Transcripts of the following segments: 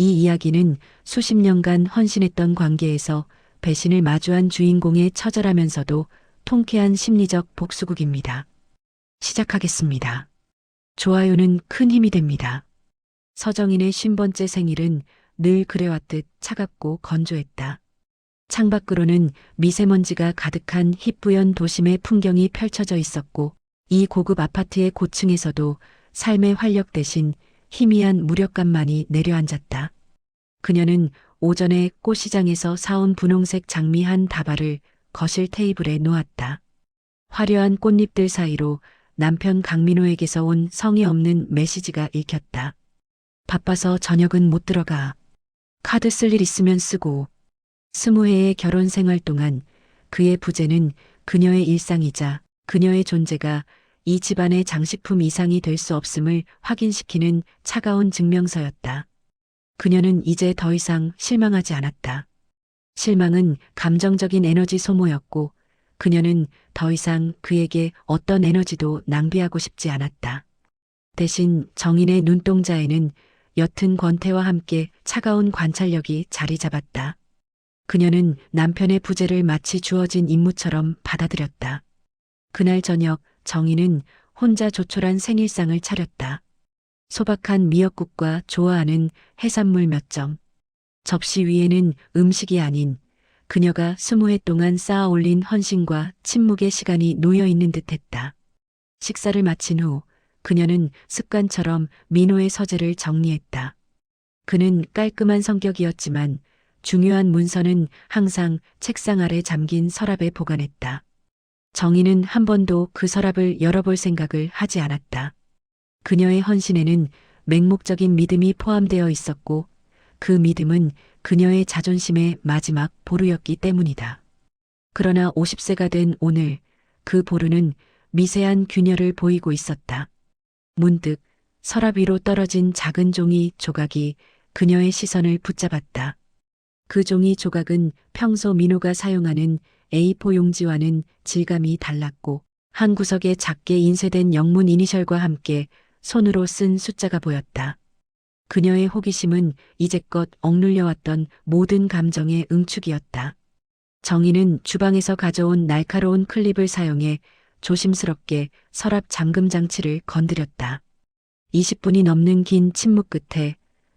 이 이야기는 수십 년간 헌신했던 관계에서 배신을 마주한 주인공의 처절하면서도 통쾌한 심리적 복수극입니다. 시작하겠습니다. 좋아요는 큰 힘이 됩니다. 서정인의 50번째 생일은 늘 그래왔듯 차갑고 건조했다. 창밖으로는 미세먼지가 가득한 희뿌연 도심의 풍경이 펼쳐져 있었고, 이 고급 아파트의 고층에서도 삶의 활력 대신 희미한 무력감만이 내려앉았다. 그녀는 오전에 꽃시장에서 사온 분홍색 장미 한 다발을 거실 테이블에 놓았다. 화려한 꽃잎들 사이로 남편 강민호에게서 온 성의 없는 메시지가 읽혔다. 바빠서 저녁은 못 들어가. 카드 쓸 일 있으면 쓰고. 20해의 결혼 생활 동안 그의 부재는 그녀의 일상이자 그녀의 존재가 이 집안의 장식품 이상이 될 수 없음을 확인시키는 차가운 증명서였다. 그녀는 이제 더 이상 실망하지 않았다. 실망은 감정적인 에너지 소모였고, 그녀는 더 이상 그에게 어떤 에너지도 낭비하고 싶지 않았다. 대신 정인의 눈동자에는 옅은 권태와 함께 차가운 관찰력이 자리 잡았다. 그녀는 남편의 부재를 마치 주어진 임무처럼 받아들였다. 그날 저녁 정인은 혼자 조촐한 생일상을 차렸다. 소박한 미역국과 좋아하는 해산물 몇 점. 접시 위에는 음식이 아닌 그녀가 20해 동안 쌓아 올린 헌신과 침묵의 시간이 놓여 있는 듯했다. 식사를 마친 후 그녀는 습관처럼 민호의 서재를 정리했다. 그는 깔끔한 성격이었지만 중요한 문서는 항상 책상 아래 잠긴 서랍에 보관했다. 정희는 한 번도 그 서랍을 열어볼 생각을 하지 않았다. 그녀의 헌신에는 맹목적인 믿음이 포함되어 있었고, 그 믿음은 그녀의 자존심의 마지막 보루였기 때문이다. 그러나 50세가 된 오늘 그 보루는 미세한 균열을 보이고 있었다. 문득 서랍 위로 떨어진 작은 종이 조각이 그녀의 시선을 붙잡았다. 그 종이 조각은 평소 민호가 사용하는 A4 용지와는 질감이 달랐고, 한 구석에 작게 인쇄된 영문 이니셜과 함께 손으로 쓴 숫자가 보였다. 그녀의 호기심은 이제껏 억눌려왔던 모든 감정의 응축이었다. 정희는 주방에서 가져온 날카로운 클립을 사용해 조심스럽게 서랍 잠금 장치를 건드렸다. 20분이 넘는 긴 침묵 끝에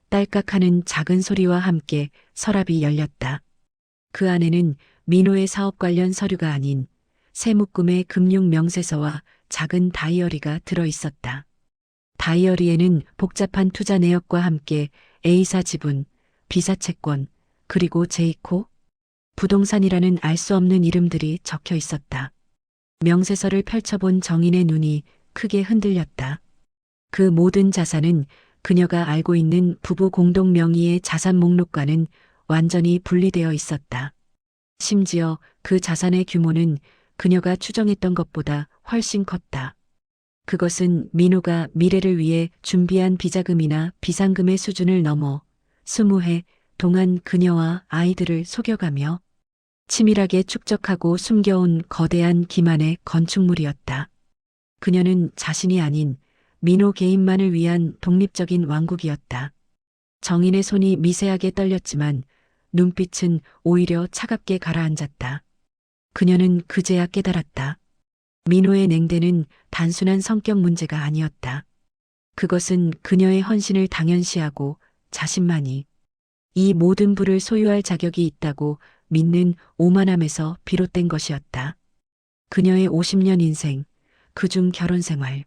딸깍하는 작은 소리와 함께 서랍이 열렸다. 그 안에는 민호의 사업 관련 서류가 아닌 새 묶음의 금융 명세서와 작은 다이어리가 들어 있었다. 다이어리에는 복잡한 투자 내역과 함께 A사 지분, 비사 채권, 그리고 제이코 부동산이라는 알 수 없는 이름들이 적혀 있었다. 명세서를 펼쳐본 정인의 눈이 크게 흔들렸다. 그 모든 자산은 그녀가 알고 있는 부부 공동 명의의 자산 목록과는 완전히 분리되어 있었다. 심지어 그 자산의 규모는 그녀가 추정했던 것보다 훨씬 컸다. 그것은 민호가 미래를 위해 준비한 비자금이나 비상금의 수준을 넘어 20해 동안 그녀와 아이들을 속여가며 치밀하게 축적하고 숨겨온 거대한 기만의 건축물이었다. 그녀는 자신이 아닌 민호 개인만을 위한 독립적인 왕국이었다. 정인의 손이 미세하게 떨렸지만 눈빛은 오히려 차갑게 가라앉았다. 그녀는 그제야 깨달았다. 민호의 냉대는 단순한 성격 문제가 아니었다. 그것은 그녀의 헌신을 당연시하고 자신만이 이 모든 부를 소유할 자격이 있다고 믿는 오만함에서 비롯된 것이었다. 그녀의 50년 인생, 그중 결혼 생활.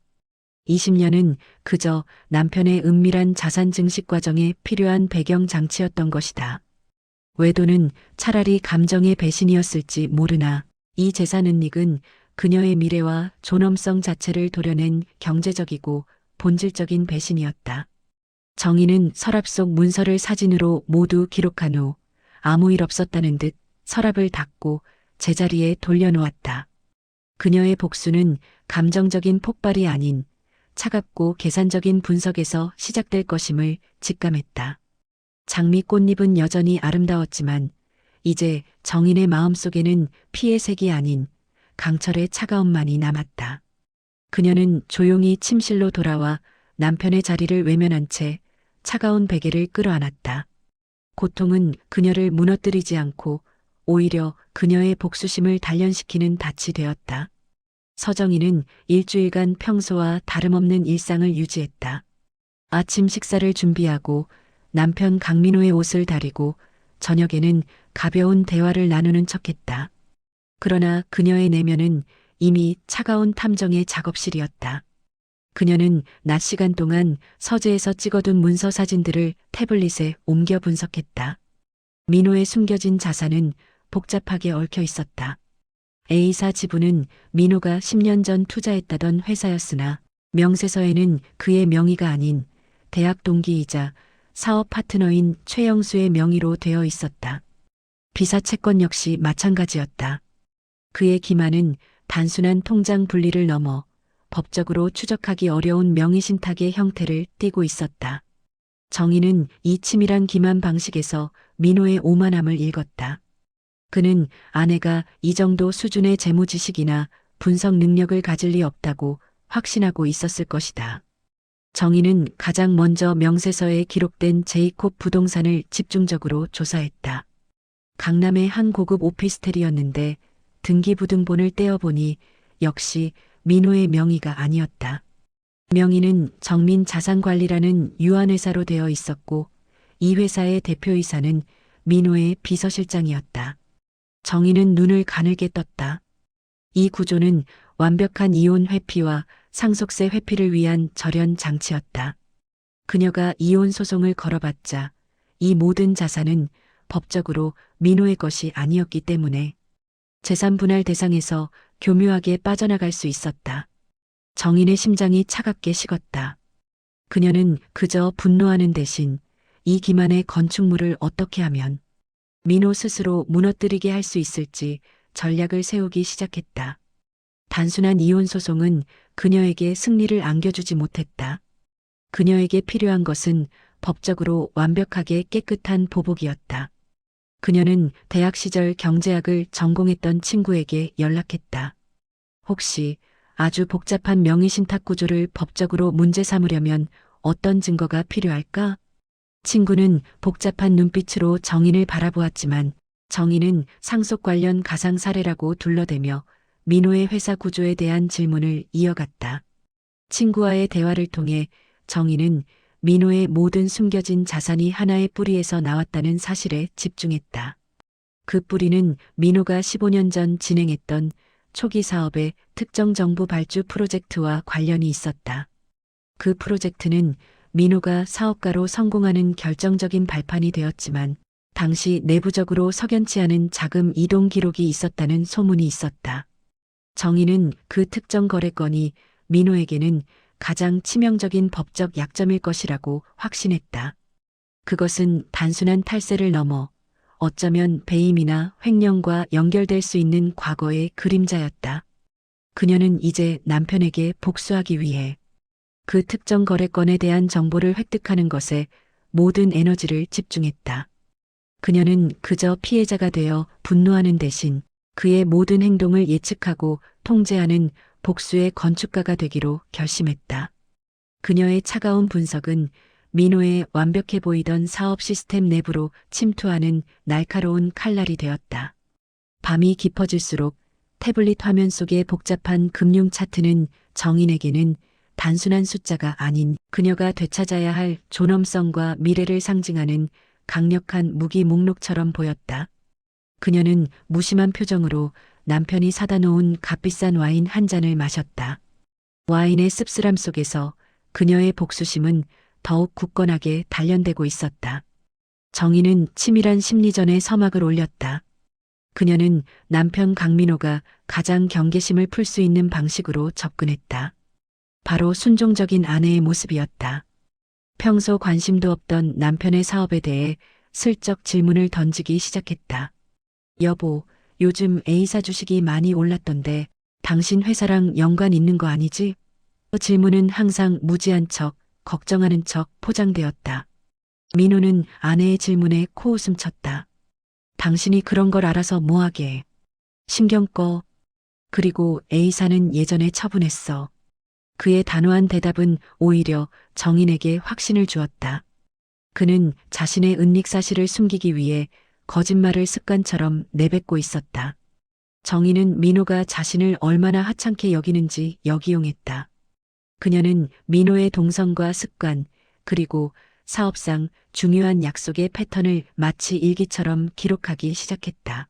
20년은 그저 남편의 은밀한 자산 증식 과정에 필요한 배경 장치였던 것이다. 외도는 차라리 감정의 배신이었을지 모르나 이 재산 은닉은 그녀의 미래와 존엄성 자체를 도려낸 경제적이고 본질적인 배신이었다. 정희는 서랍 속 문서를 사진으로 모두 기록한 후 아무 일 없었다는 듯 서랍을 닫고 제자리에 돌려놓았다. 그녀의 복수는 감정적인 폭발이 아닌 차갑고 계산적인 분석에서 시작될 것임을 직감했다. 장미 꽃잎은 여전히 아름다웠지만 이제 정인의 마음속에는 피의 색이 아닌 강철의 차가움만이 남았다. 그녀는 조용히 침실로 돌아와 남편의 자리를 외면한 채 차가운 베개를 끌어안았다. 고통은 그녀를 무너뜨리지 않고 오히려 그녀의 복수심을 단련시키는 닻이 되었다. 서정희는 일주일간 평소와 다름없는 일상을 유지했다. 아침 식사를 준비하고 남편 강민호의 옷을 다리고 저녁에는 가벼운 대화를 나누는 척했다. 그러나 그녀의 내면은 이미 차가운 탐정의 작업실이었다. 그녀는 낮 시간 동안 서재에서 찍어둔 문서 사진들을 태블릿에 옮겨 분석했다. 민호의 숨겨진 자산은 복잡하게 얽혀 있었다. A사 지분은 민호가 10년 전 투자했다던 회사였으나 명세서에는 그의 명의가 아닌 대학 동기이자 사업 파트너인 최영수의 명의로 되어 있었다. 비사 채권 역시 마찬가지였다. 그의 기만은 단순한 통장 분리를 넘어 법적으로 추적하기 어려운 명의신탁의 형태를 띠고 있었다. 정희는 이 치밀한 기만 방식에서 민호의 오만함을 읽었다. 그는 아내가 이 정도 수준의 재무 지식이나 분석 능력을 가질 리 없다고 확신하고 있었을 것이다. 정희는 가장 먼저 명세서에 기록된 제이콥 부동산을 집중적으로 조사했다. 강남의 한 고급 오피스텔이었는데 등기부등본을 떼어보니 역시 민호의 명의가 아니었다. 명의는 정민자산관리라는 유한회사로 되어 있었고 이 회사의 대표이사는 민호의 비서실장이었다. 정희는 눈을 가늘게 떴다. 이 구조는 완벽한 이혼 회피와 상속세 회피를 위한 절연 장치였다. 그녀가 이혼 소송을 걸어봤자 이 모든 자산은 법적으로 민호의 것이 아니었기 때문에 재산 분할 대상에서 교묘하게 빠져나갈 수 있었다. 정인의 심장이 차갑게 식었다. 그녀는 그저 분노하는 대신 이 기만의 건축물을 어떻게 하면 민호 스스로 무너뜨리게 할 수 있을지 전략을 세우기 시작했다. 단순한 이혼 소송은 그녀에게 승리를 안겨주지 못했다. 그녀에게 필요한 것은 법적으로 완벽하게 깨끗한 보복이었다. 그녀는 대학 시절 경제학을 전공했던 친구에게 연락했다. 혹시 아주 복잡한 명의신탁 구조를 법적으로 문제 삼으려면 어떤 증거가 필요할까? 친구는 복잡한 눈빛으로 정인을 바라보았지만 정인은 상속 관련 가상 사례라고 둘러대며 민호의 회사 구조에 대한 질문을 이어갔다. 친구와의 대화를 통해 정인은 민호의 모든 숨겨진 자산이 하나의 뿌리에서 나왔다는 사실에 집중했다. 그 뿌리는 민호가 15년 전 진행했던 초기 사업의 특정 정부 발주 프로젝트와 관련이 있었다. 그 프로젝트는 민호가 사업가로 성공하는 결정적인 발판이 되었지만 당시 내부적으로 석연치 않은 자금 이동 기록이 있었다는 소문이 있었다. 정희는 그 특정 거래건이 민호에게는 가장 치명적인 법적 약점일 것이라고 확신했다. 그것은 단순한 탈세를 넘어 어쩌면 배임이나 횡령과 연결될 수 있는 과거의 그림자였다. 그녀는 이제 남편에게 복수하기 위해 그 특정 거래건에 대한 정보를 획득하는 것에 모든 에너지를 집중했다. 그녀는 그저 피해자가 되어 분노하는 대신 그의 모든 행동을 예측하고 통제하는 복수의 건축가가 되기로 결심했다. 그녀의 차가운 분석은 민호의 완벽해 보이던 사업 시스템 내부로 침투하는 날카로운 칼날이 되었다. 밤이 깊어질수록 태블릿 화면 속의 복잡한 금융 차트는 정인에게는 단순한 숫자가 아닌 그녀가 되찾아야 할 존엄성과 미래를 상징하는 강력한 무기 목록처럼 보였다. 그녀는 무심한 표정으로 남편이 사다 놓은 값비싼 와인 한 잔을 마셨다. 와인의 씁쓸함 속에서 그녀의 복수심은 더욱 굳건하게 단련되고 있었다. 정희는 치밀한 심리전에 서막을 올렸다. 그녀는 남편 강민호가 가장 경계심을 풀 수 있는 방식으로 접근했다. 바로 순종적인 아내의 모습이었다. 평소 관심도 없던 남편의 사업에 대해 슬쩍 질문을 던지기 시작했다. 여보, 요즘 A사 주식이 많이 올랐던데 당신 회사랑 연관 있는 거 아니지? 질문은 항상 무지한 척, 걱정하는 척 포장되었다. 민호는 아내의 질문에 코웃음 쳤다. 당신이 그런 걸 알아서 뭐하게. 신경 꺼. 그리고 A사는 예전에 처분했어. 그의 단호한 대답은 오히려 정인에게 확신을 주었다. 그는 자신의 은닉 사실을 숨기기 위해 거짓말을 습관처럼 내뱉고 있었다. 정희는 민호가 자신을 얼마나 하찮게 여기는지 역이용했다. 그녀는 민호의 동선과 습관, 그리고 사업상 중요한 약속의 패턴을 마치 일기처럼 기록하기 시작했다.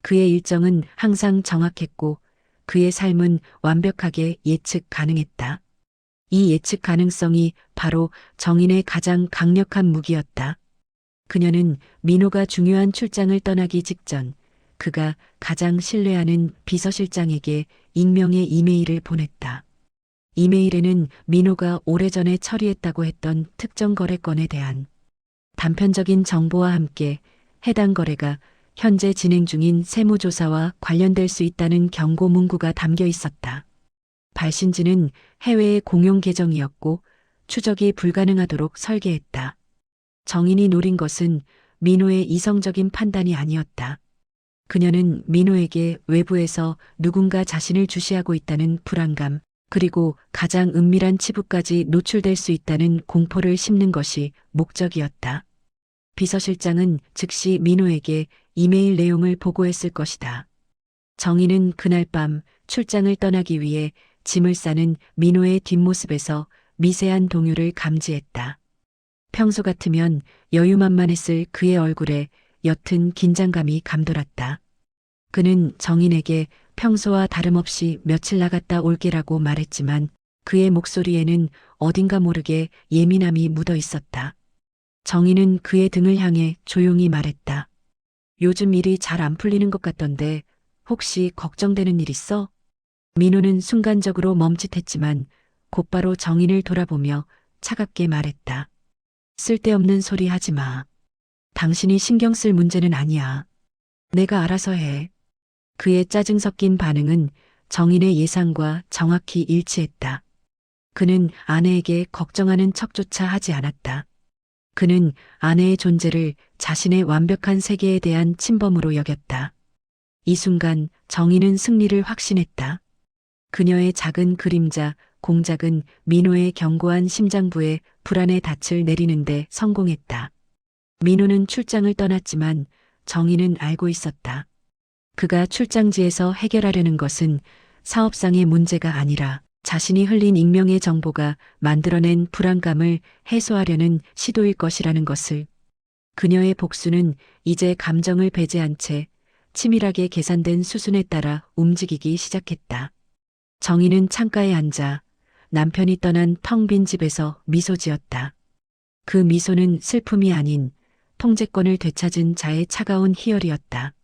그의 일정은 항상 정확했고 그의 삶은 완벽하게 예측 가능했다. 이 예측 가능성이 바로 정인의 가장 강력한 무기였다. 그녀는 민호가 중요한 출장을 떠나기 직전 그가 가장 신뢰하는 비서실장에게 익명의 이메일을 보냈다. 이메일에는 민호가 오래전에 처리했다고 했던 특정 거래건에 대한 단편적인 정보와 함께 해당 거래가 현재 진행 중인 세무조사와 관련될 수 있다는 경고 문구가 담겨 있었다. 발신지는 해외의 공용 계정이었고 추적이 불가능하도록 설계했다. 정인이 노린 것은 민호의 이성적인 판단이 아니었다. 그녀는 민호에게 외부에서 누군가 자신을 주시하고 있다는 불안감, 그리고 가장 은밀한 치부까지 노출될 수 있다는 공포를 심는 것이 목적이었다. 비서실장은 즉시 민호에게 이메일 내용을 보고했을 것이다. 정희는 그날 밤 출장을 떠나기 위해 짐을 싸는 민호의 뒷모습에서 미세한 동요를 감지했다. 평소 같으면 여유만만했을 그의 얼굴에 옅은 긴장감이 감돌았다. 그는 정인에게 평소와 다름없이 며칠 나갔다 올게라고 말했지만 그의 목소리에는 어딘가 모르게 예민함이 묻어 있었다. 정인은 그의 등을 향해 조용히 말했다. 요즘 일이 잘 안 풀리는 것 같던데 혹시 걱정되는 일 있어? 민호는 순간적으로 멈칫했지만 곧바로 정인을 돌아보며 차갑게 말했다. 쓸데없는 소리 하지 마. 당신이 신경 쓸 문제는 아니야. 내가 알아서 해. 그의 짜증 섞인 반응은 정인의 예상과 정확히 일치했다. 그는 아내에게 걱정하는 척조차 하지 않았다. 그는 아내의 존재를 자신의 완벽한 세계에 대한 침범으로 여겼다. 이 순간 정인은 승리를 확신했다. 그녀의 작은 그림자, 공작은 민호의 견고한 심장부에 불안의 닻을 내리는데 성공했다. 민호는 출장을 떠났지만 정인은 알고 있었다. 그가 출장지에서 해결하려는 것은 사업상의 문제가 아니라 자신이 흘린 익명의 정보가 만들어낸 불안감을 해소하려는 시도일 것이라는 것을. 그녀의 복수는 이제 감정을 배제한 채 치밀하게 계산된 수순에 따라 움직이기 시작했다. 정희는 창가에 앉아 남편이 떠난 텅 빈 집에서 미소 지었다. 그 미소는 슬픔이 아닌 통제권을 되찾은 자의 차가운 희열이었다.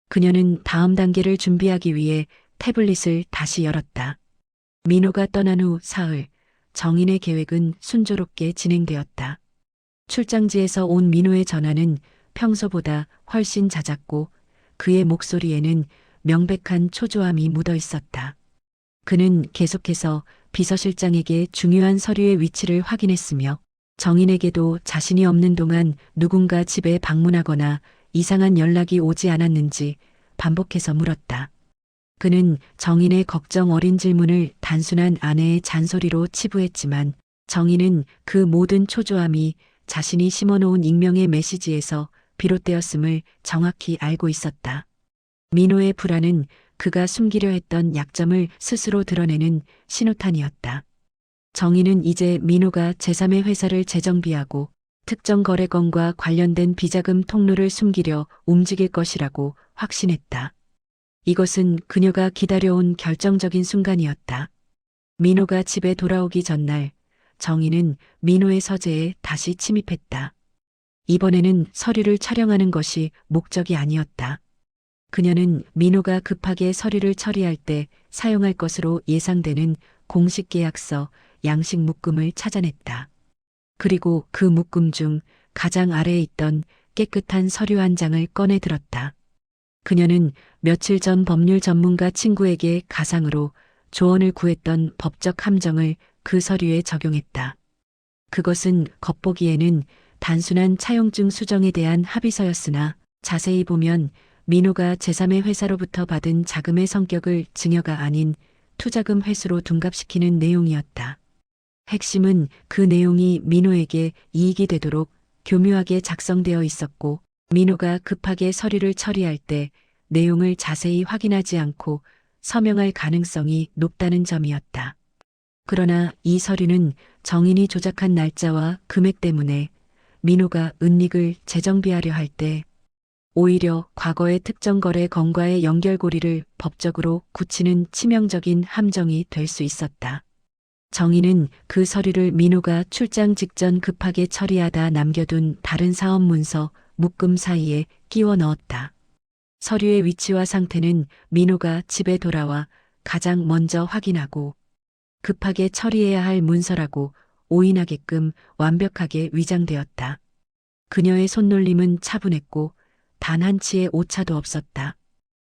그녀는 다음 단계를 준비하기 위해 태블릿을 다시 열었다. 민호가 떠난 후 사흘, 정인의 계획은 순조롭게 진행되었다. 출장지에서 온 민호의 전화는 평소보다 훨씬 잦았고 그의 목소리에는 명백한 초조함이 묻어 있었다. 그는 계속해서 비서실장에게 중요한 서류의 위치를 확인했으며 정인에게도 자신이 없는 동안 누군가 집에 방문하거나 이상한 연락이 오지 않았는지 반복해서 물었다. 그는 정인의 걱정 어린 질문을 단순한 아내의 잔소리로 치부했지만 정인은 그 모든 초조함이 자신이 심어놓은 익명의 메시지에서 비롯되었음을 정확히 알고 있었다. 민호의 불안은 그가 숨기려 했던 약점을 스스로 드러내는 신호탄이었다. 정인은 이제 민호가 제3의 회사를 재정비하고 특정 거래건과 관련된 비자금 통로를 숨기려 움직일 것이라고 확신했다. 이것은 그녀가 기다려온 결정적인 순간이었다. 민호가 집에 돌아오기 전날 정인은 민호의 서재에 다시 침입했다. 이번에는 서류를 촬영하는 것이 목적이 아니었다. 그녀는 민호가 급하게 서류를 처리할 때 사용할 것으로 예상되는 공식 계약서, 양식 묶음을 찾아냈다. 그리고 그 묶음 중 가장 아래에 있던 깨끗한 서류 한 장을 꺼내 들었다. 그녀는 며칠 전 법률 전문가 친구에게 가상으로 조언을 구했던 법적 함정을 그 서류에 적용했다. 그것은 겉보기에는 단순한 차용증 수정에 대한 합의서였으나 자세히 보면 민호가 제3의 회사로부터 받은 자금의 성격을 증여가 아닌 투자금 회수로 둔갑시키는 내용이었다. 핵심은 그 내용이 민호에게 이익이 되도록 교묘하게 작성되어 있었고 민호가 급하게 서류를 처리할 때 내용을 자세히 확인하지 않고 서명할 가능성이 높다는 점이었다. 그러나 이 서류는 정인이 조작한 날짜와 금액 때문에 민호가 은닉을 재정비하려 할 때 오히려 과거의 특정 거래 건과의 연결고리를 법적으로 굳히는 치명적인 함정이 될 수 있었다. 정인은 그 서류를 민호가 출장 직전 급하게 처리하다 남겨둔 다른 사업 문서 묶음 사이에 끼워 넣었다. 서류의 위치와 상태는 민호가 집에 돌아와 가장 먼저 확인하고 급하게 처리해야 할 문서라고 오인하게끔 완벽하게 위장되었다. 그녀의 손놀림은 차분했고 단 한치의 오차도 없었다.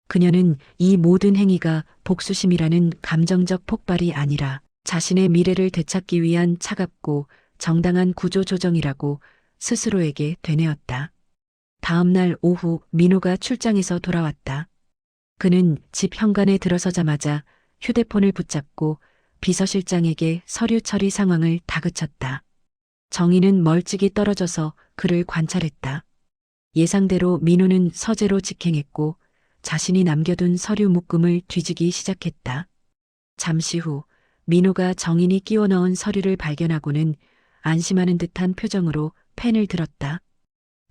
그녀는 이 모든 행위가 복수심이라는 감정적 폭발이 아니라 자신의 미래를 되찾기 위한 차갑고 정당한 구조조정이라고 스스로에게 되뇌었다. 다음 날 오후 민호가 출장에서 돌아왔다. 그는 집 현관에 들어서자마자 휴대폰을 붙잡고 비서실장에게 서류 처리 상황을 다그쳤다. 정희는 멀찍이 떨어져서 그를 관찰했다. 예상대로 민호는 서재로 직행했고 자신이 남겨둔 서류 묶음을 뒤지기 시작했다. 잠시 후 민호가 정인이 끼워 넣은 서류를 발견하고는 안심하는 듯한 표정으로 펜을 들었다.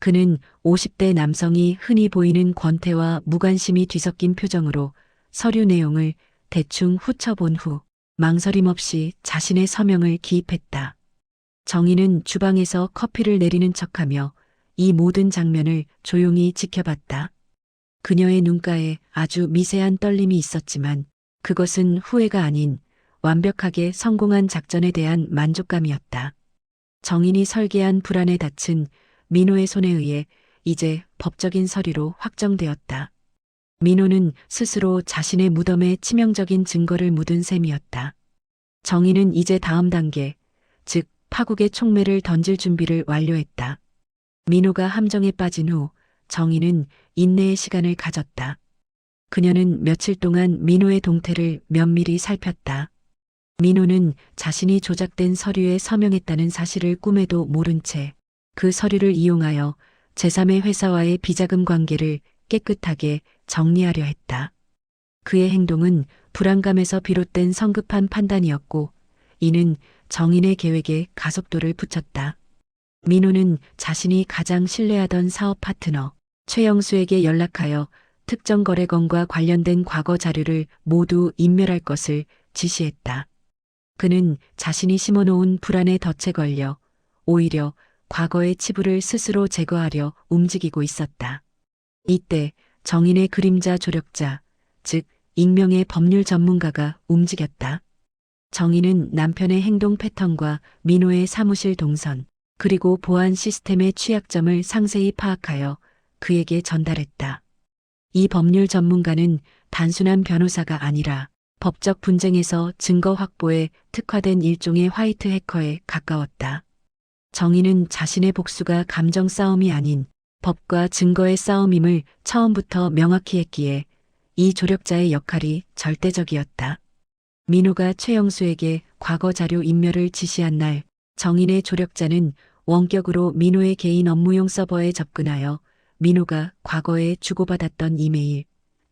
그는 50대 남성이 흔히 보이는 권태와 무관심이 뒤섞인 표정으로 서류 내용을 대충 훑어본 후 망설임 없이 자신의 서명을 기입했다. 정희는 주방에서 커피를 내리는 척하며 이 모든 장면을 조용히 지켜봤다. 그녀의 눈가에 아주 미세한 떨림이 있었지만 그것은 후회가 아닌 완벽하게 성공한 작전에 대한 만족감이었다. 정인이 설계한 불안에 닫힌 민호의 손에 의해 이제 법적인 서류로 확정되었다. 민호는 스스로 자신의 무덤에 치명적인 증거를 묻은 셈이었다. 정인은 이제 다음 단계, 즉 파국의 촉매를 던질 준비를 완료했다. 민호가 함정에 빠진 후 정인은 인내의 시간을 가졌다. 그녀는 며칠 동안 민호의 동태를 면밀히 살폈다. 민호는 자신이 조작된 서류에 서명했다는 사실을 꿈에도 모른 채 그 서류를 이용하여 제3의 회사와의 비자금 관계를 깨끗하게 정리하려 했다. 그의 행동은 불안감에서 비롯된 성급한 판단이었고 이는 정인의 계획에 가속도를 붙였다. 민호는 자신이 가장 신뢰하던 사업 파트너 최영수에게 연락하여 특정 거래건과 관련된 과거 자료를 모두 인멸할 것을 지시했다. 그는 자신이 심어놓은 불안에 덫에 걸려 오히려 과거의 치부를 스스로 제거하려 움직이고 있었다. 이때 정인의 그림자 조력자, 즉 익명의 법률 전문가가 움직였다. 정인은 남편의 행동 패턴과 민호의 사무실 동선, 그리고 보안 시스템의 취약점을 상세히 파악하여 그에게 전달했다. 이 법률 전문가는 단순한 변호사가 아니라 법적 분쟁에서 증거 확보에 특화된 일종의 화이트 해커에 가까웠다. 정인은 자신의 복수가 감정 싸움이 아닌 법과 증거의 싸움임을 처음부터 명확히 했기에 이 조력자의 역할이 절대적이었다. 민호가 최영수에게 과거 자료 인멸을 지시한 날 정인의 조력자는 원격으로 민호의 개인 업무용 서버에 접근하여 민호가 과거에 주고받았던 이메일,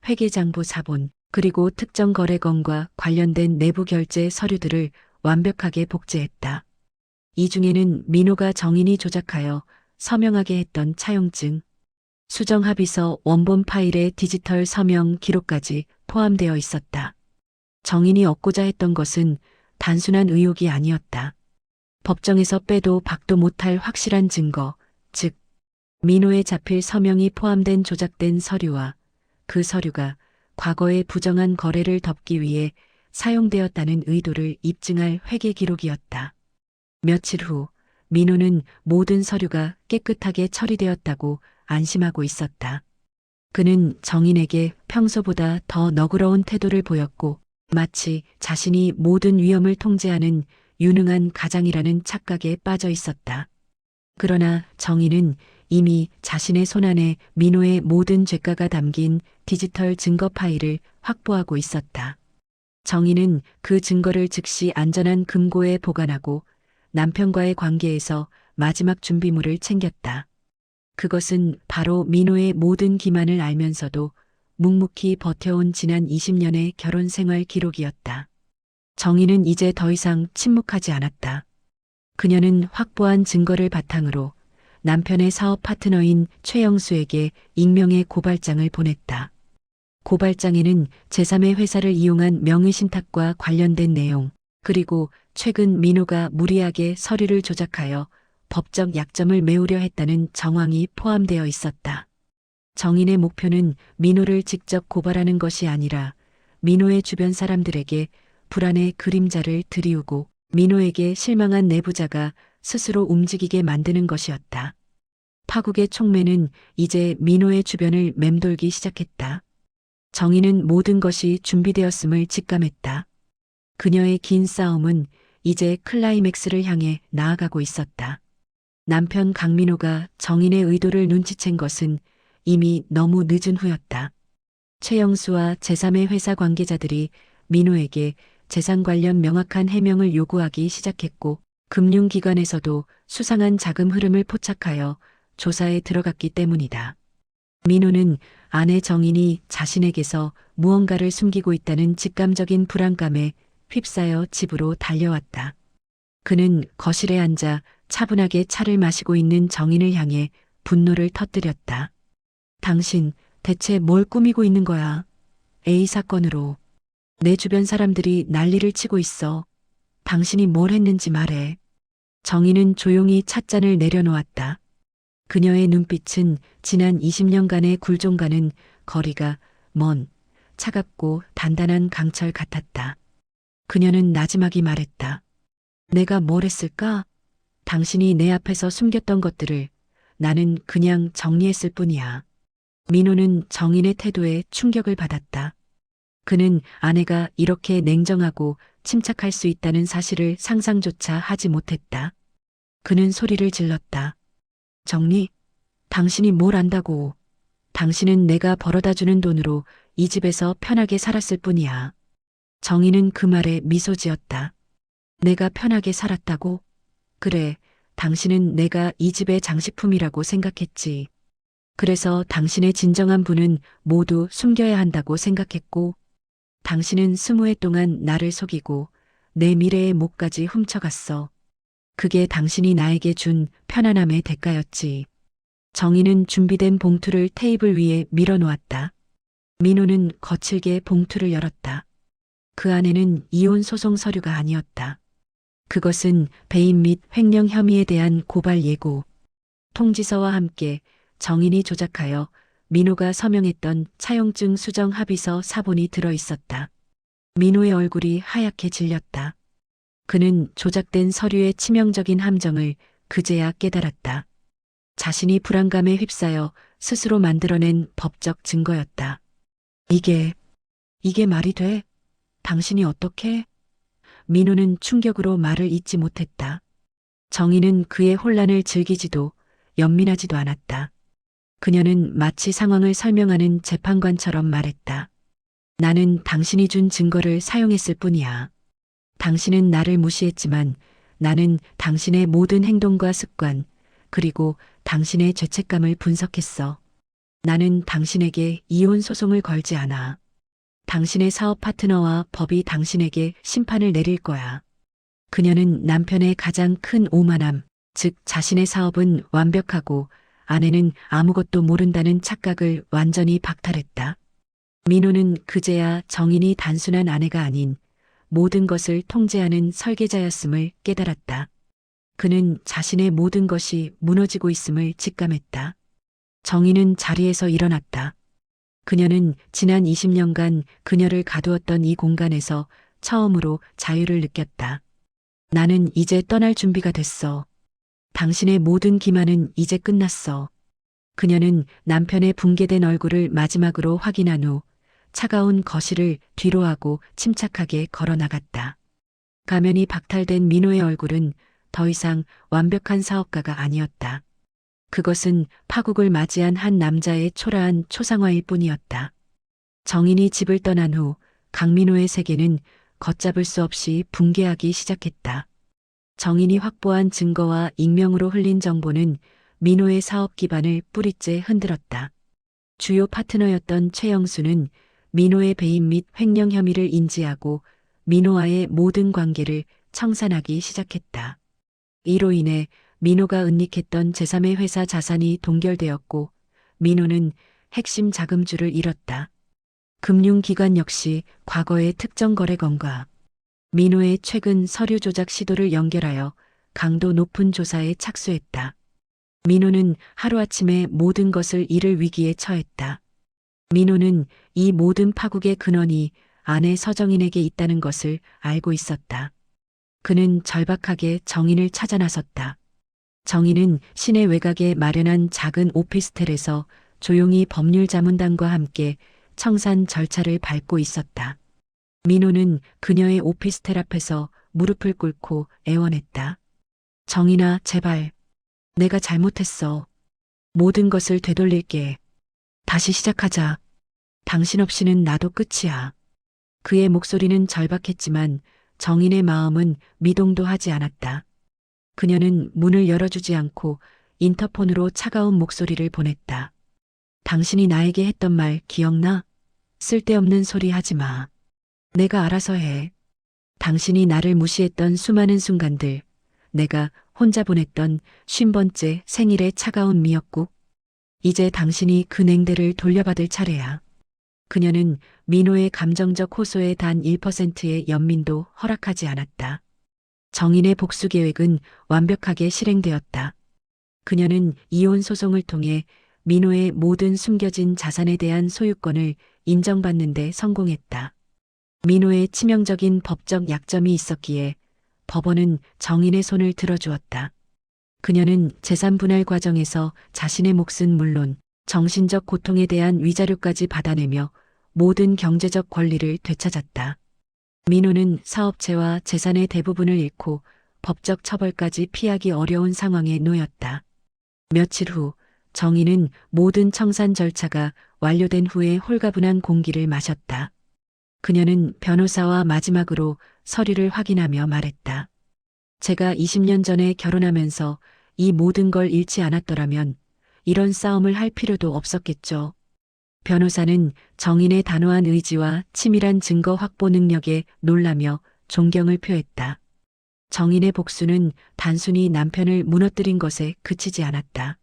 회계장부 사본, 그리고 특정 거래건과 관련된 내부 결제 서류들을 완벽하게 복제했다. 이 중에는 민호가 정인이 조작하여 서명하게 했던 차용증, 수정합의서 원본 파일의 디지털 서명 기록까지 포함되어 있었다. 정인이 얻고자 했던 것은 단순한 의혹이 아니었다. 법정에서 빼도 박도 못할 확실한 증거, 즉 민호의 자필 서명이 포함된 조작된 서류와 그 서류가 과거의 부정한 거래를 덮기 위해 사용되었다는 의도를 입증할 회계 기록이었다. 며칠 후 민호는 모든 서류가 깨끗하게 처리되었다고 안심하고 있었다. 그는 정인에게 평소보다 더 너그러운 태도를 보였고 마치 자신이 모든 위험을 통제하는 유능한 가장이라는 착각에 빠져 있었다. 그러나 정인은 이미 자신의 손안에 민호의 모든 죄가가 담긴 디지털 증거 파일을 확보하고 있었다. 정인은 그 증거를 즉시 안전한 금고에 보관하고 남편과의 관계에서 마지막 준비물을 챙겼다. 그것은 바로 민호의 모든 기만을 알면서도 묵묵히 버텨온 지난 20년의 결혼 생활 기록이었다. 정희는 이제 더 이상 침묵하지 않았다. 그녀는 확보한 증거를 바탕으로 남편의 사업 파트너인 최영수에게 익명의 고발장을 보냈다. 고발장에는 제3의 회사를 이용한 명의신탁과 관련된 내용, 그리고 최근 민호가 무리하게 서류를 조작하여 법적 약점을 메우려 했다는 정황이 포함되어 있었다. 정인의 목표는 민호를 직접 고발하는 것이 아니라 민호의 주변 사람들에게 불안의 그림자를 드리우고 민호에게 실망한 내부자가 스스로 움직이게 만드는 것이었다. 파국의 촉매는 이제 민호의 주변을 맴돌기 시작했다. 정희는 모든 것이 준비되었음을 직감했다. 그녀의 긴 싸움은 이제 클라이맥스를 향해 나아가고 있었다. 남편 강민호가 정인의 의도를 눈치챈 것은 이미 너무 늦은 후였다. 최영수와 제3의 회사 관계자들이 민호에게 재산 관련 명확한 해명을 요구하기 시작했고, 금융기관에서도 수상한 자금 흐름을 포착하여 조사에 들어갔기 때문이다. 민호는 아내 정인이 자신에게서 무언가를 숨기고 있다는 직감적인 불안감에 휩싸여 집으로 달려왔다. 그는 거실에 앉아 차분하게 차를 마시고 있는 정인을 향해 분노를 터뜨렸다. 당신 대체 뭘 꾸미고 있는 거야? A 사건으로. 내 주변 사람들이 난리를 치고 있어. 당신이 뭘 했는지 말해. 정희는 조용히 찻잔을 내려놓았다. 그녀의 눈빛은 지난 20년간의 굴종과는 거리가 먼, 차갑고 단단한 강철 같았다. 그녀는 나지막이 말했다. 내가 뭘 했을까? 당신이 내 앞에서 숨겼던 것들을 나는 그냥 정리했을 뿐이야. 민호는 정인의 태도에 충격을 받았다. 그는 아내가 이렇게 냉정하고 침착할 수 있다는 사실을 상상조차 하지 못했다. 그는 소리를 질렀다. 정리? 당신이 뭘 안다고. 당신은 내가 벌어다주는 돈으로 이 집에서 편하게 살았을 뿐이야. 정희는 그 말에 미소 지었다. 내가 편하게 살았다고? 그래, 당신은 내가 이 집의 장식품이라고 생각했지. 그래서 당신의 진정한 분은 모두 숨겨야 한다고 생각했고, 당신은 20해 동안 나를 속이고 내 미래의 목까지 훔쳐갔어. 그게 당신이 나에게 준 편안함의 대가였지. 정희는 준비된 봉투를 테이블 위에 밀어놓았다. 민호는 거칠게 봉투를 열었다. 그 안에는 이혼 소송 서류가 아니었다. 그것은 배임 및 횡령 혐의에 대한 고발 예고, 통지서와 함께 정인이 조작하여 민호가 서명했던 차용증 수정 합의서 사본이 들어 있었다. 민호의 얼굴이 하얗게 질렸다. 그는 조작된 서류의 치명적인 함정을 그제야 깨달았다. 자신이 불안감에 휩싸여 스스로 만들어낸 법적 증거였다. 이게 말이 돼? 당신이 어떻게? 민호는 충격으로 말을 잇지 못했다. 정희는 그의 혼란을 즐기지도 연민하지도 않았다. 그녀는 마치 상황을 설명하는 재판관처럼 말했다. 나는 당신이 준 증거를 사용했을 뿐이야. 당신은 나를 무시했지만 나는 당신의 모든 행동과 습관, 그리고 당신의 죄책감을 분석했어. 나는 당신에게 이혼 소송을 걸지 않아. 당신의 사업 파트너와 법이 당신에게 심판을 내릴 거야. 그녀는 남편의 가장 큰 오만함, 즉 자신의 사업은 완벽하고 아내는 아무것도 모른다는 착각을 완전히 박탈했다. 민호는 그제야 정인이 단순한 아내가 아닌 모든 것을 통제하는 설계자였음을 깨달았다. 그는 자신의 모든 것이 무너지고 있음을 직감했다. 정인은 자리에서 일어났다. 그녀는 지난 20년간 그녀를 가두었던 이 공간에서 처음으로 자유를 느꼈다. 나는 이제 떠날 준비가 됐어. 당신의 모든 기만은 이제 끝났어. 그녀는 남편의 붕괴된 얼굴을 마지막으로 확인한 후 차가운 거실을 뒤로하고 침착하게 걸어 나갔다. 가면이 박탈된 민호의 얼굴은 더 이상 완벽한 사업가가 아니었다. 그것은 파국을 맞이한 한 남자의 초라한 초상화일 뿐이었다. 정인이 집을 떠난 후 강민호의 세계는 걷잡을 수 없이 붕괴하기 시작했다. 정인이 확보한 증거와 익명으로 흘린 정보는 민호의 사업 기반을 뿌리째 흔들었다. 주요 파트너였던 최영수는 민호의 배임 및 횡령 혐의를 인지하고 민호와의 모든 관계를 청산하기 시작했다. 이로 인해 민호가 은닉했던 제3의 회사 자산이 동결되었고 민호는 핵심 자금주를 잃었다. 금융기관 역시 과거의 특정 거래건과 민호의 최근 서류 조작 시도를 연결하여 강도 높은 조사에 착수했다. 민호는 하루아침에 모든 것을 잃을 위기에 처했다. 민호는 이 모든 파국의 근원이 아내 서정인에게 있다는 것을 알고 있었다. 그는 절박하게 정인을 찾아 나섰다. 정인은 시내 외곽에 마련한 작은 오피스텔에서 조용히 법률자문단과 함께 청산 절차를 밟고 있었다. 민호는 그녀의 오피스텔 앞에서 무릎을 꿇고 애원했다. 정인아, 제발. 내가 잘못했어. 모든 것을 되돌릴게. 다시 시작하자. 당신 없이는 나도 끝이야. 그의 목소리는 절박했지만 정인의 마음은 미동도 하지 않았다. 그녀는 문을 열어주지 않고 인터폰으로 차가운 목소리를 보냈다. 당신이 나에게 했던 말 기억나? 쓸데없는 소리 하지 마. 내가 알아서 해. 당신이 나를 무시했던 수많은 순간들, 내가 혼자 보냈던 50번째 생일의 차가운 미역국. 이제 당신이 그 냉대를 돌려받을 차례야. 그녀는 민호의 감정적 호소에 단 1%의 연민도 허락하지 않았다. 정인의 복수 계획은 완벽하게 실행되었다. 그녀는 이혼 소송을 통해 민호의 모든 숨겨진 자산에 대한 소유권을 인정받는 데 성공했다. 민호의 치명적인 법적 약점이 있었기에 법원은 정인의 손을 들어주었다. 그녀는 재산 분할 과정에서 자신의 몫은 물론 정신적 고통에 대한 위자료까지 받아내며 모든 경제적 권리를 되찾았다. 민호는 사업체와 재산의 대부분을 잃고 법적 처벌까지 피하기 어려운 상황에 놓였다. 며칠 후 정인은 모든 청산 절차가 완료된 후에 홀가분한 공기를 마셨다. 그녀는 변호사와 마지막으로 서류를 확인하며 말했다. 제가 20년 전에 결혼하면서 이 모든 걸 잃지 않았더라면 이런 싸움을 할 필요도 없었겠죠. 변호사는 정인의 단호한 의지와 치밀한 증거 확보 능력에 놀라며 존경을 표했다. 정인의 복수는 단순히 남편을 무너뜨린 것에 그치지 않았다.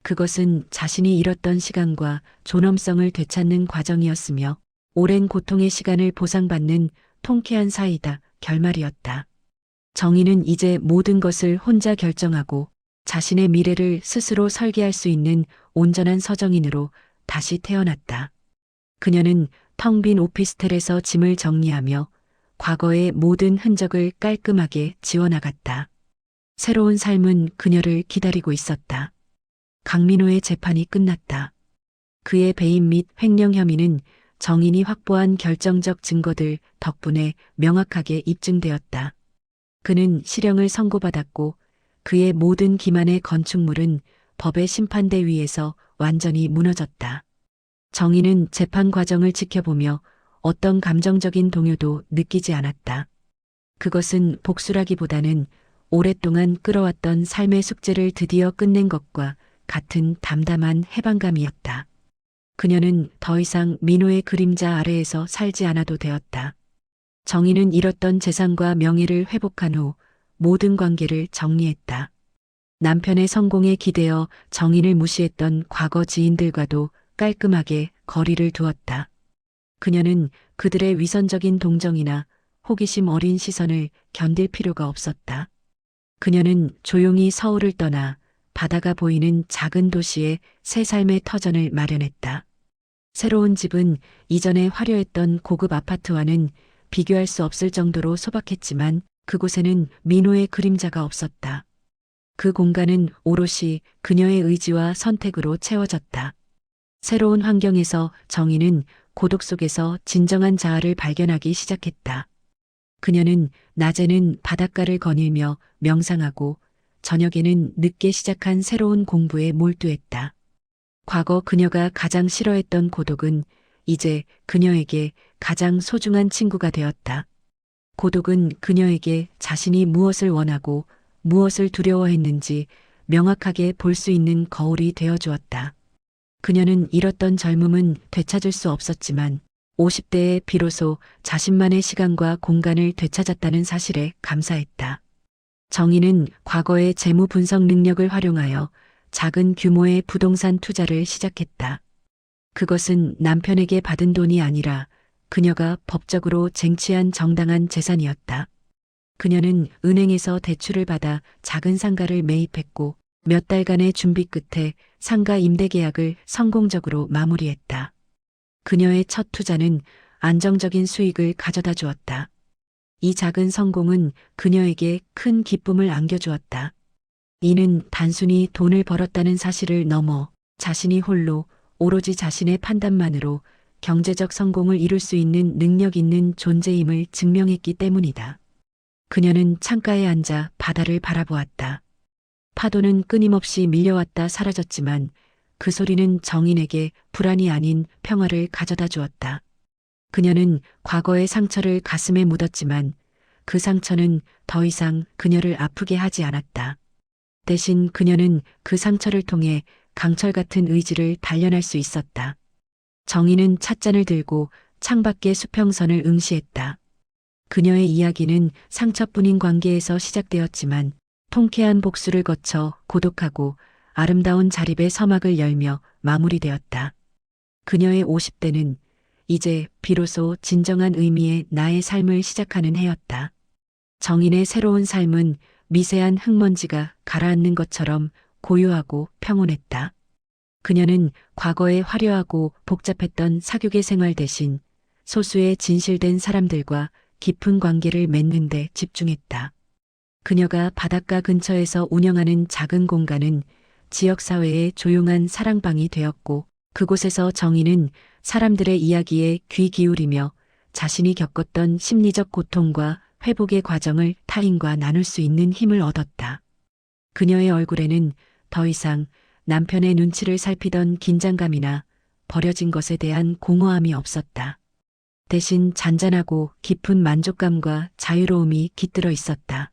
그것은 자신이 잃었던 시간과 존엄성을 되찾는 과정이었으며 오랜 고통의 시간을 보상받는 통쾌한 사이다 결말이었다. 정인은 이제 모든 것을 혼자 결정하고 자신의 미래를 스스로 설계할 수 있는 온전한 서정인으로 다시 태어났다. 그녀는 텅 빈 오피스텔에서 짐을 정리하며 과거의 모든 흔적을 깔끔하게 지워나갔다. 새로운 삶은 그녀를 기다리고 있었다. 강민호의 재판이 끝났다. 그의 배임 및 횡령 혐의는 정인이 확보한 결정적 증거들 덕분에 명확하게 입증되었다. 그는 실형을 선고받았고 그의 모든 기만의 건축물은 법의 심판대 위에서 완전히 무너졌다. 정인은 재판 과정을 지켜보며 어떤 감정적인 동요도 느끼지 않았다. 그것은 복수라기보다는 오랫동안 끌어왔던 삶의 숙제를 드디어 끝낸 것과 같은 담담한 해방감이었다. 그녀는 더 이상 민호의 그림자 아래에서 살지 않아도 되었다. 정인은 잃었던 재산과 명예를 회복한 후 모든 관계를 정리했다. 남편의 성공에 기대어 정인을 무시했던 과거 지인들과도 깔끔하게 거리를 두었다. 그녀는 그들의 위선적인 동정이나 호기심 어린 시선을 견딜 필요가 없었다. 그녀는 조용히 서울을 떠나 바다가 보이는 작은 도시에 새 삶의 터전을 마련했다. 새로운 집은 이전에 화려했던 고급 아파트와는 비교할 수 없을 정도로 소박했지만 그곳에는 민호의 그림자가 없었다. 그 공간은 오롯이 그녀의 의지와 선택으로 채워졌다. 새로운 환경에서 정인은 고독 속에서 진정한 자아를 발견하기 시작했다. 그녀는 낮에는 바닷가를 거닐며 명상하고 저녁에는 늦게 시작한 새로운 공부에 몰두했다. 과거 그녀가 가장 싫어했던 고독은 이제 그녀에게 가장 소중한 친구가 되었다. 고독은 그녀에게 자신이 무엇을 원하고 무엇을 두려워했는지 명확하게 볼 수 있는 거울이 되어 주었다. 그녀는 잃었던 젊음은 되찾을 수 없었지만 50대에 비로소 자신만의 시간과 공간을 되찾았다는 사실에 감사했다. 정희는 과거의 재무 분석 능력을 활용하여 작은 규모의 부동산 투자를 시작했다. 그것은 남편에게 받은 돈이 아니라 그녀가 법적으로 쟁취한 정당한 재산이었다. 그녀는 은행에서 대출을 받아 작은 상가를 매입했고 몇 달간의 준비 끝에 상가 임대 계약을 성공적으로 마무리했다. 그녀의 첫 투자는 안정적인 수익을 가져다 주었다. 이 작은 성공은 그녀에게 큰 기쁨을 안겨주었다. 이는 단순히 돈을 벌었다는 사실을 넘어 자신이 홀로 오로지 자신의 판단만으로 경제적 성공을 이룰 수 있는 능력 있는 존재임을 증명했기 때문이다. 그녀는 창가에 앉아 바다를 바라보았다. 파도는 끊임없이 밀려왔다 사라졌지만 그 소리는 정인에게 불안이 아닌 평화를 가져다 주었다. 그녀는 과거의 상처를 가슴에 묻었지만 그 상처는 더 이상 그녀를 아프게 하지 않았다. 대신 그녀는 그 상처를 통해 강철 같은 의지를 단련할 수 있었다. 정희는 찻잔을 들고 창밖의 수평선을 응시했다. 그녀의 이야기는 상처뿐인 관계에서 시작되었지만 통쾌한 복수를 거쳐 고독하고 아름다운 자립의 서막을 열며 마무리되었다. 그녀의 50대는 이제 비로소 진정한 의미의 나의 삶을 시작하는 해였다. 정인의 새로운 삶은 미세한 흙먼지가 가라앉는 것처럼 고요하고 평온했다. 그녀는 과거의 화려하고 복잡했던 사교계 생활 대신 소수의 진실된 사람들과 깊은 관계를 맺는 데 집중했다. 그녀가 바닷가 근처에서 운영하는 작은 공간은 지역사회의 조용한 사랑방이 되었고 그곳에서 정희는 사람들의 이야기에 귀 기울이며 자신이 겪었던 심리적 고통과 회복의 과정을 타인과 나눌 수 있는 힘을 얻었다. 그녀의 얼굴에는 더 이상 남편의 눈치를 살피던 긴장감이나 버려진 것에 대한 공허함이 없었다. 대신 잔잔하고 깊은 만족감과 자유로움이 깃들어 있었다.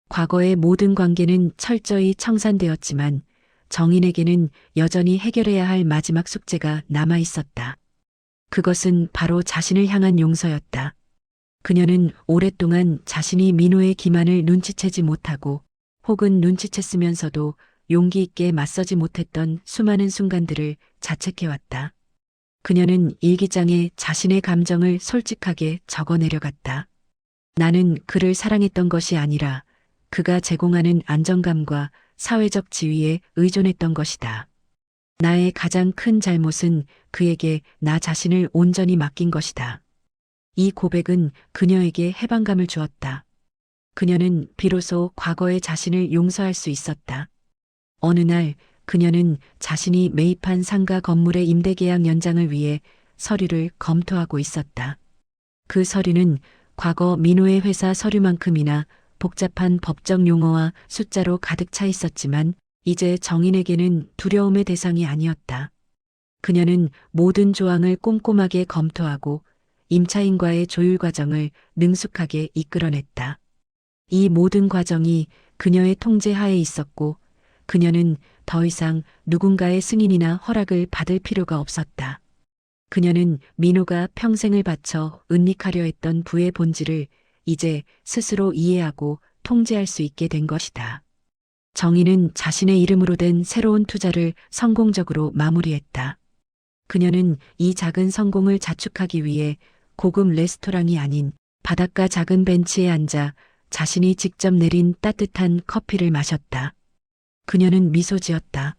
과거의 모든 관계는 철저히 청산되었지만 정인에게는 여전히 해결해야 할 마지막 숙제가 남아 있었다. 그것은 바로 자신을 향한 용서였다. 그녀는 오랫동안 자신이 민호의 기만을 눈치채지 못하고 혹은 눈치챘으면서도 용기 있게 맞서지 못했던 수많은 순간들을 자책해왔다. 그녀는 일기장에 자신의 감정을 솔직하게 적어내려갔다. 나는 그를 사랑했던 것이 아니라 그가 제공하는 안정감과 사회적 지위에 의존했던 것이다. 나의 가장 큰 잘못은 그에게 나 자신을 온전히 맡긴 것이다. 이 고백은 그녀에게 해방감을 주었다. 그녀는 비로소 과거의 자신을 용서할 수 있었다. 어느 날 그녀는 자신이 매입한 상가 건물의 임대계약 연장을 위해 서류를 검토하고 있었다. 그 서류는 과거 민호의 회사 서류만큼이나 복잡한 법적 용어와 숫자로 가득 차 있었지만 이제 정인에게는 두려움의 대상이 아니었다. 그녀는 모든 조항을 꼼꼼하게 검토하고 임차인과의 조율 과정을 능숙하게 이끌어냈다. 이 모든 과정이 그녀의 통제 하에 있었고 그녀는 더 이상 누군가의 승인이나 허락을 받을 필요가 없었다. 그녀는 민호가 평생을 바쳐 은닉하려 했던 부의 본질을 이제 스스로 이해하고 통제할 수 있게 된 것이다. 정희는 자신의 이름으로 된 새로운 투자를 성공적으로 마무리했다. 그녀는 이 작은 성공을 자축하기 위해 고급 레스토랑이 아닌 바닷가 작은 벤치에 앉아 자신이 직접 내린 따뜻한 커피를 마셨다. 그녀는 미소 지었다.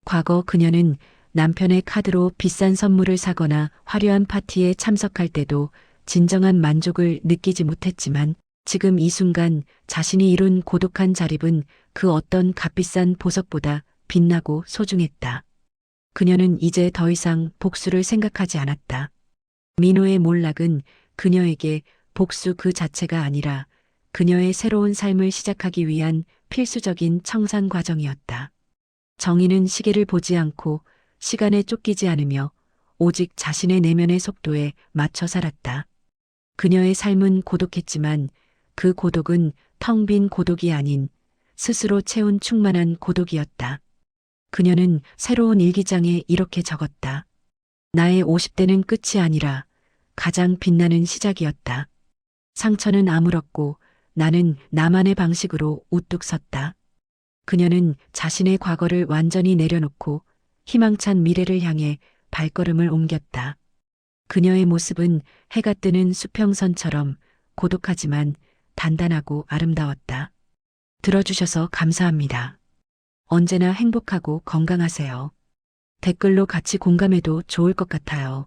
과거 그녀는 남편의 카드로 비싼 선물을 사거나 화려한 파티에 참석할 때도 진정한 만족을 느끼지 못했지만 지금 이 순간 자신이 이룬 고독한 자립은 그 어떤 값비싼 보석보다 빛나고 소중했다. 그녀는 이제 더 이상 복수를 생각하지 않았다. 민호의 몰락은 그녀에게 복수 그 자체가 아니라 그녀의 새로운 삶을 시작하기 위한 필수적인 청산 과정이었다. 정희는 시계를 보지 않고 시간에 쫓기지 않으며 오직 자신의 내면의 속도에 맞춰 살았다. 그녀의 삶은 고독했지만 그 고독은 텅 빈 고독이 아닌 스스로 채운 충만한 고독이었다. 그녀는 새로운 일기장에 이렇게 적었다. 나의 50대는 끝이 아니라 가장 빛나는 시작이었다. 상처는 아물었고 나는 나만의 방식으로 우뚝 섰다. 그녀는 자신의 과거를 완전히 내려놓고 희망찬 미래를 향해 발걸음을 옮겼다. 그녀의 모습은 해가 뜨는 수평선처럼 고독하지만 단단하고 아름다웠다. 들어주셔서 감사합니다. 언제나 행복하고 건강하세요. 댓글로 같이 공감해도 좋을 것 같아요.